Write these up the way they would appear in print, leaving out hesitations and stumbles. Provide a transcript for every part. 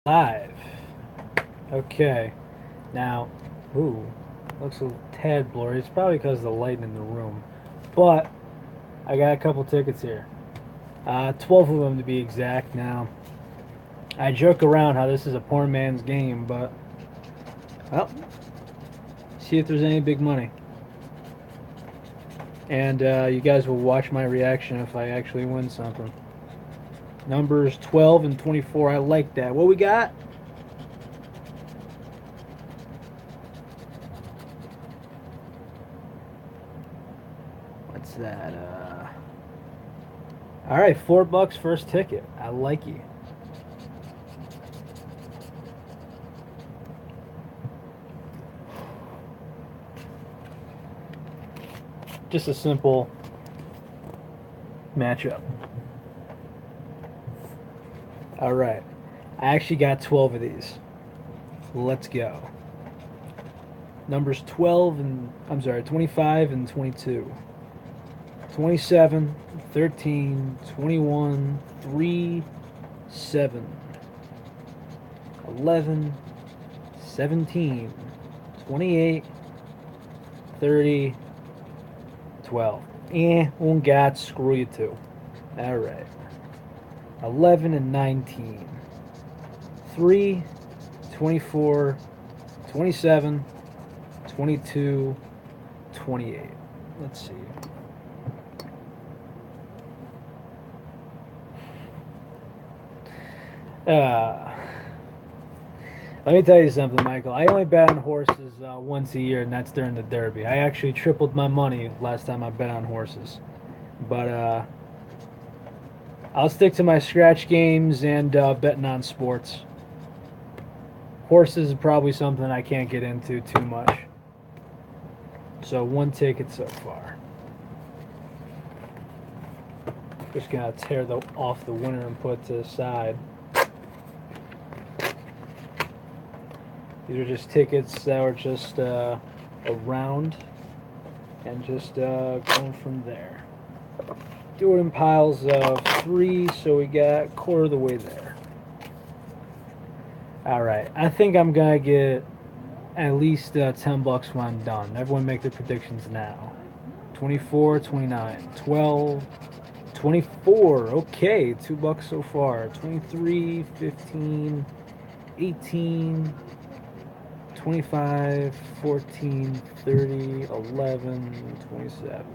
Live. Okay. Now, ooh, looks a tad blurry. It's probably because of the lighting in the room. But I got a couple tickets here. 12 of them to be exact. Now, I joke around how this is a poor man's game, but well, see if there's any big money. And you guys will watch my reaction if I actually win something. Numbers 12 and 24. I like that. What we got? What's that? All right, $4 first ticket. I like you. Just a simple matchup. All right, I actually got 12 of these. Let's go. Numbers 12 and 25 and 22. 27, 13, 21, 3, 7, 11, 17, 28, 30, 12. One got screw you too. All right. 11 and 19. 3, 24, 27, 22, 28. Let's see. Let me tell you something, Michael. I only bet on horses once a year, and that's during the Derby. I actually tripled my money last time I bet on horses. But I'll stick to my scratch games and betting on sports. Horses is probably something I can't get into too much. So one ticket so far. Just gonna tear off the winner and put it to the side. These are just tickets that were just around and just going from there. Do it in piles of 3, so we got a quarter of the way there. All right, I think I'm gonna get at least $10 when I'm done. Everyone make their predictions now. 24, 29, 12, 24. Okay, $2 so far. 23, 15, 18, 25, 14, 30, 11, 27.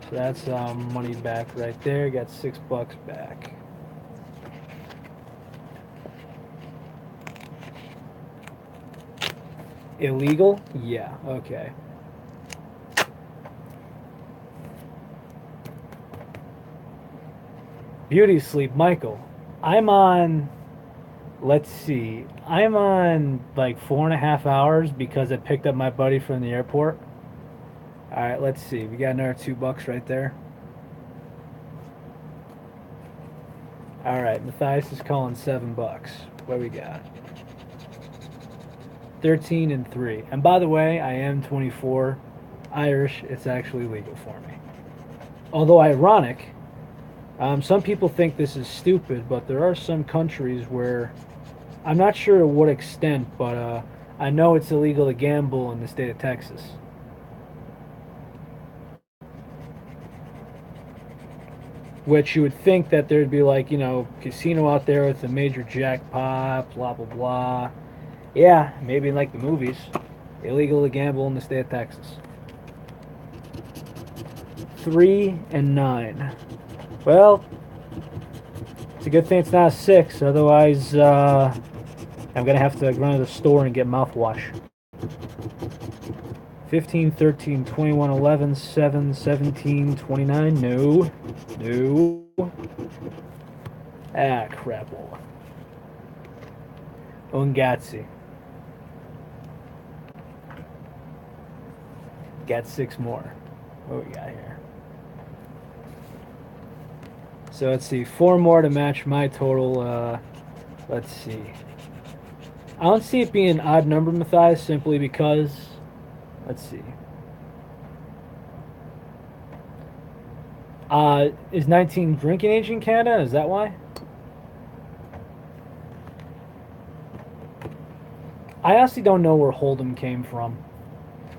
So that's money back right there. Got $6 back. Illegal? Yeah, okay. Beauty sleep, Michael. I'm on, let's see, I'm on like 4.5 hours because I picked up my buddy from the airport. All right, let's see. We got another $2 right there. All right, Matthias is calling $7. What we got? 13 and 3. And by the way, I am 24. Irish, it's actually legal for me. Although ironic, some people think this is stupid, but there are some countries where I'm not sure to what extent, but I know it's illegal to gamble in the state of Texas. Which you would think that there'd be like, casino out there with a major jackpot, blah, blah, blah. Yeah, maybe like the movies. Illegal to gamble in the state of Texas. 3 and 9. Well, it's a good thing it's not a 6. Otherwise, I'm going to have to run to the store and get mouthwash. 15, 13, 21, 11, 7, 17, 29. No. No. Ah, crapple. Ungazzi. Got 6 more. What we got here? So let's see. 4 more to match my total. Let's see. I don't see it being an odd number, Matthias, simply because. Let's see. Is 19 drinking age in Canada? Is that why? I honestly don't know where Hold'em came from,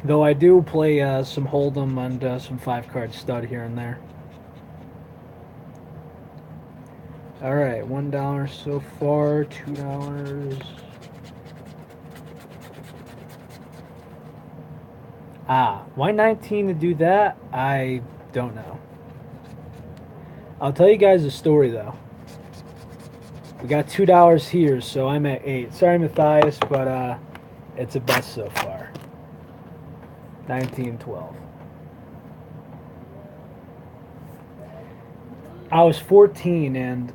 though I do play some Hold'em and some 5-card stud here and there. All right, $1 so far, $2. Why 19 to do that? I don't know. I'll tell you guys a story though. We got $2 here, so I'm at 8. Sorry, Matthias, but it's a best so far. 19-12. I was 14, and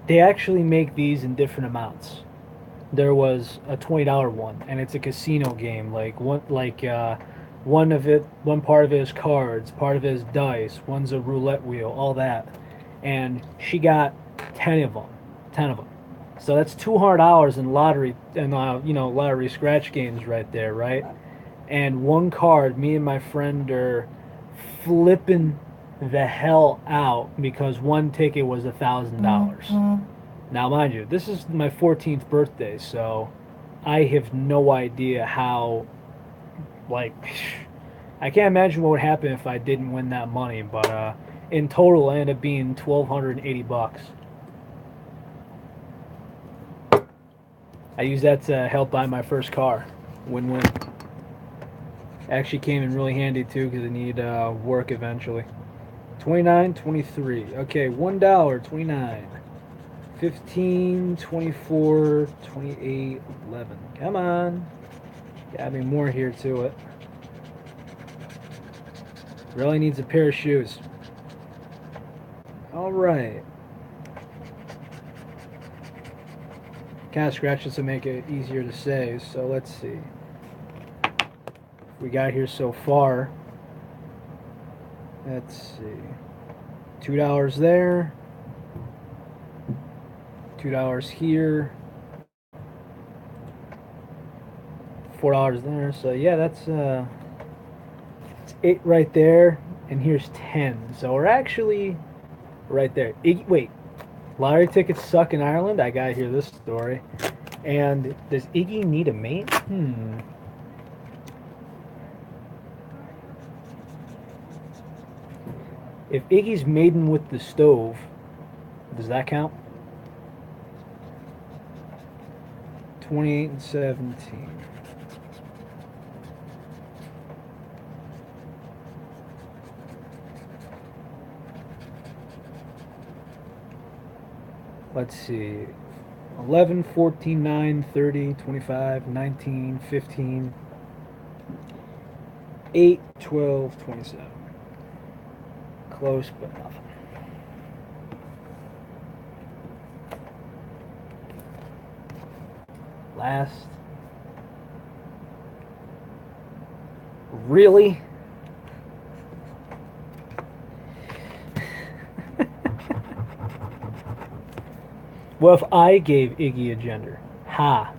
they actually make these in different amounts. There was a $20 one, and it's a casino game. One part of it is cards, part of it is dice, one's a roulette wheel, all that. And she got 10 of them. So that's $200 in lottery and lottery scratch games right there, right? And one card, me and my friend are flipping the hell out because one ticket was $1,000. Now, mind you, this is my 14th birthday, so I have no idea how. Like, I can't imagine what would happen if I didn't win that money. But in total, it ended up being $1,280. I used that to help buy my first car. Win-win. Actually came in really handy too because I need work eventually. 29, 23. Okay, $1, 29. 15, 24, 28, 11. Come on. Gotta be more here to it. Really needs a pair of shoes. Alright. Kind of scratches to make it easier to say, so let's see. We got here so far. Let's see. $2 there. $2 here. $4 there. So yeah, that's it's 8 right there, and here's 10. So we're actually right there. Wait, lottery tickets suck in Ireland? I gotta hear this story. And does Iggy need a mate? If Iggy's maiden with the stove, does that count? 28 and 17. Let's see. 11, 14, 9, 30, 25, 19, 15, 8, 12, 27. Close, but nothing. Last. Really? What if I gave Iggy a gender? Ha.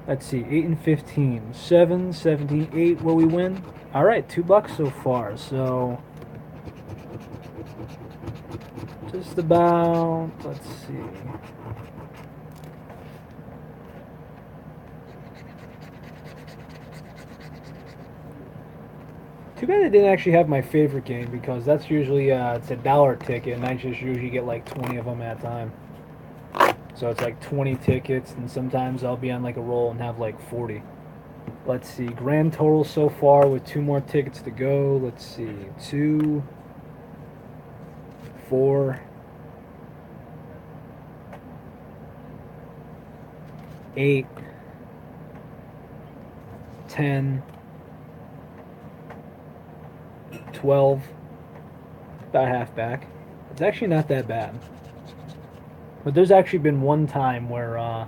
Let's see, 8 and 15. 7, 17, 8. Will we win? Alright, $2 so far, so just about, let's see. Too bad I didn't actually have my favorite game because that's usually it's a dollar ticket and I just usually get like 20 of them at a time. So it's like 20 tickets and sometimes I'll be on like a roll and have like 40. Let's see, grand total so far with 2 more tickets to go. Let's see, 2, 4, 8, 10, 12, about half back. It's actually not that bad. But there's actually been one time where I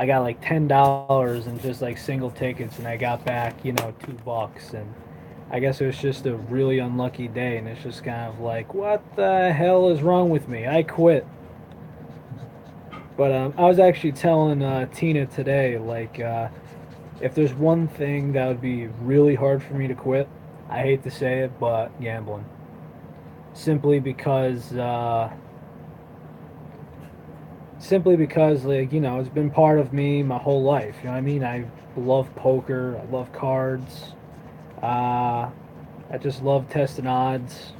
got like $10 in just like single tickets and I got back, $2. And I guess it was just a really unlucky day and it's just kind of like, what the hell is wrong with me? I quit. But I was actually telling Tina today, like, if there's one thing that would be really hard for me to quit, I hate to say it, but gambling. Simply because simply because, like, it's been part of me my whole life. You know what I mean? I love poker. I love cards. Uh, I just love testing odds.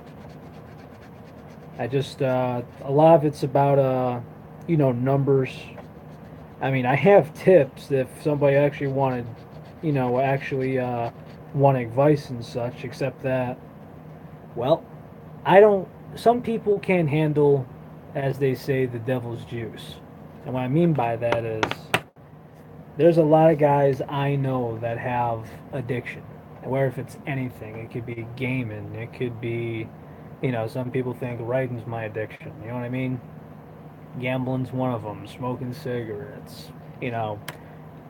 I just a lot of it's about numbers. I mean, I have tips if somebody actually wanted, actually want advice and such. Except that, well, I don't. Some people can't handle, as they say, the devil's juice. And what I mean by that is, there's a lot of guys I know that have addiction. Where if it's anything, it could be gaming, it could be, some people think writing's my addiction. You know what I mean? Gambling's one of them. Smoking cigarettes, you know,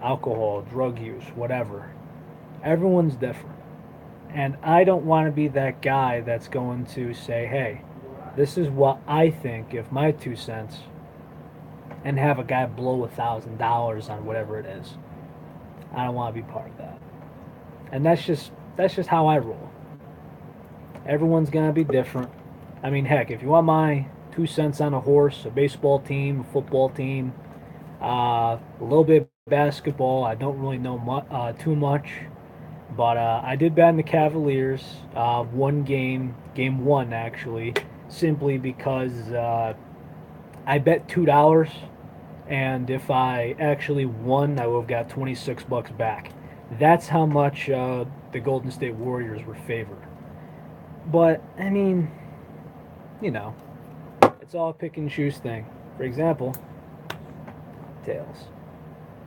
alcohol, drug use, whatever. Everyone's different. And I don't want to be that guy that's going to say, hey, this is what I think, if my 2 cents, and have a guy blow $1,000 on whatever it is. I don't want to be part of that. And that's just how I roll. Everyone's gonna be different. I mean, heck, if you want my 2 cents on a horse, a baseball team, a football team, a little bit of basketball, I don't really know too much. But I did bet in the Cavaliers one game, game one actually, simply because I bet $2, and if I actually won, I would have got 26 bucks back. That's how much the Golden State Warriors were favored. But I mean, you know, it's all a pick and choose thing. For example, tails,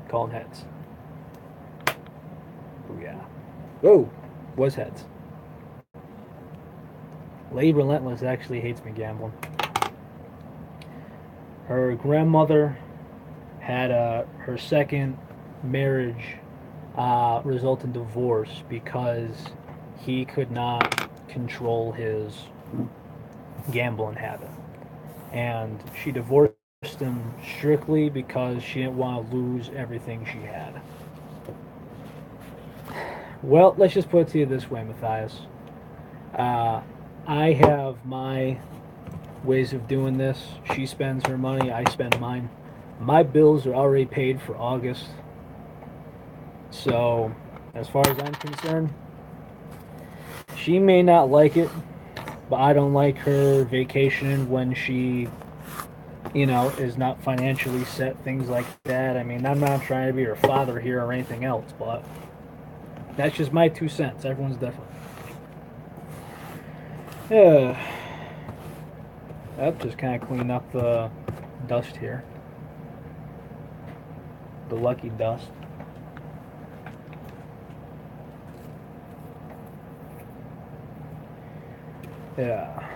calling heads. Oh yeah. Whoa, was heads. Lady Relentless actually hates me gambling. Her grandmother had her second marriage result in divorce because he could not control his gambling habit. And she divorced him strictly because she didn't want to lose everything she had. Well, let's just put it to you this way, Matthias. Uh, I have my ways of doing this. She spends her money, I spend mine. My bills are already paid for August. So, as far as I'm concerned, she may not like it, but I don't like her vacation when she, is not financially set, things like that. I mean, I'm not trying to be her father here or anything else, but that's just my 2 cents. Everyone's different. Yeah. I'll just kind of clean up the dust here. The lucky dust. Yeah.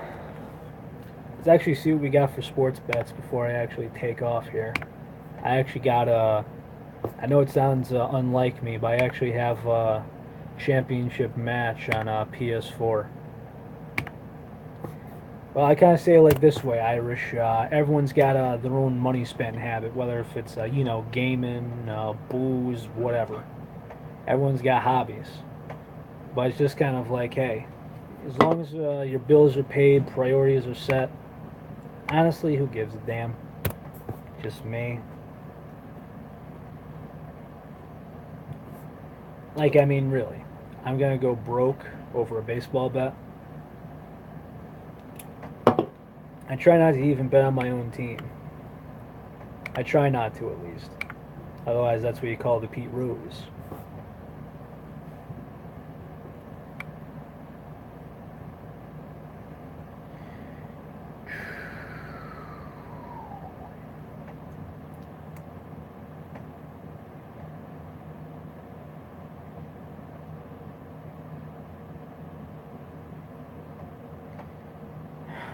Let's actually see what we got for sports bets before I actually take off here. I actually got I know it sounds unlike me, but I actually have a championship match on PS4. Well, I kind of say it like this way, Irish. Everyone's got their own money spent habit, whether if it's, gaming, booze, whatever. Everyone's got hobbies. But it's just kind of like, hey, as long as your bills are paid, priorities are set, honestly, who gives a damn? Just me. Like, I mean, really. I'm going to go broke over a baseball bet. I try not to even bet on my own team. I try not to, at least. Otherwise, that's what you call the Pete Rose.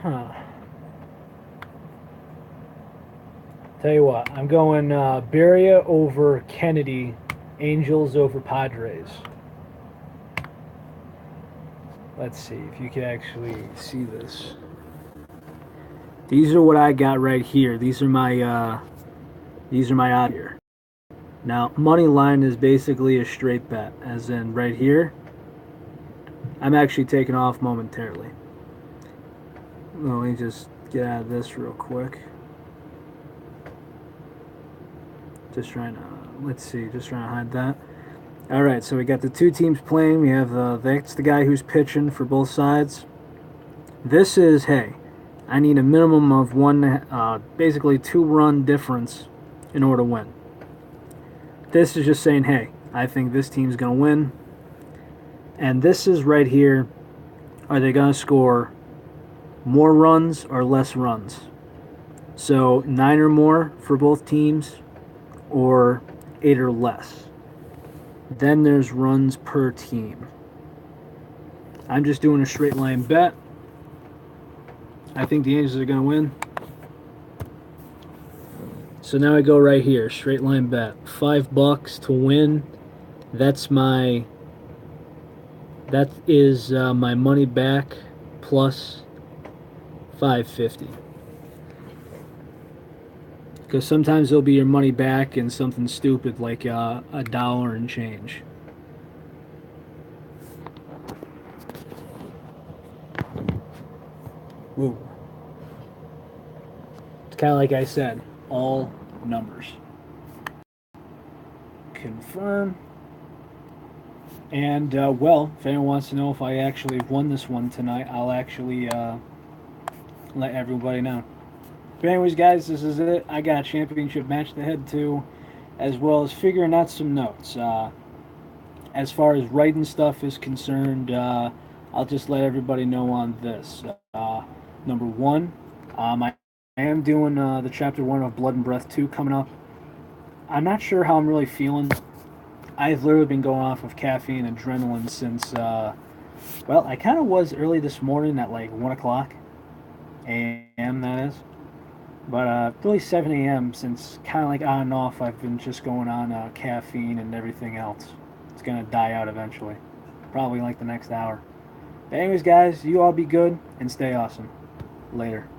Huh. Tell you what, I'm going Beria over Kennedy, Angels over Padres. Let's see if you can actually see this. These are what I got right here. These are my odds here. Now, money line is basically a straight bet, as in right here. I'm actually taking off momentarily. Let me just get out of this real quick. Just trying to, let's see, just trying to hide that. All right, so we got the two teams playing. We have that's the guy who's pitching for both sides. This is, hey, I need a minimum of basically 2-run difference in order to win. This is just saying, hey, I think this team's going to win. And this is right here, are they going to score more runs or less runs? So 9 or more for both teams, or 8 or less. Then there's runs per team. I'm just doing a straight line bet. I think the Angels are going to win. So now I go right here, straight line bet. $5 to win. That is my money back plus $5.50. Because sometimes it'll be your money back in something stupid like a dollar and change. Woo. It's kind of like I said, all numbers. Confirm. And, well, if anyone wants to know if I actually won this one tonight, I'll actually let everybody know. But anyways, guys, this is it. I got a championship match to head to, as well as figuring out some notes. As far as writing stuff is concerned, I'll just let everybody know on this. Number one, I am doing the Chapter 1 of Blood and Breath 2 coming up. I'm not sure how I'm really feeling. I've literally been going off of caffeine and adrenaline since, well, I kind of was early this morning at like 1 o'clock a.m., that is. But really 7 a.m. since kind of like on and off, I've been just going on caffeine and everything else. It's going to die out eventually. Probably like the next hour. But anyways, guys, you all be good and stay awesome. Later.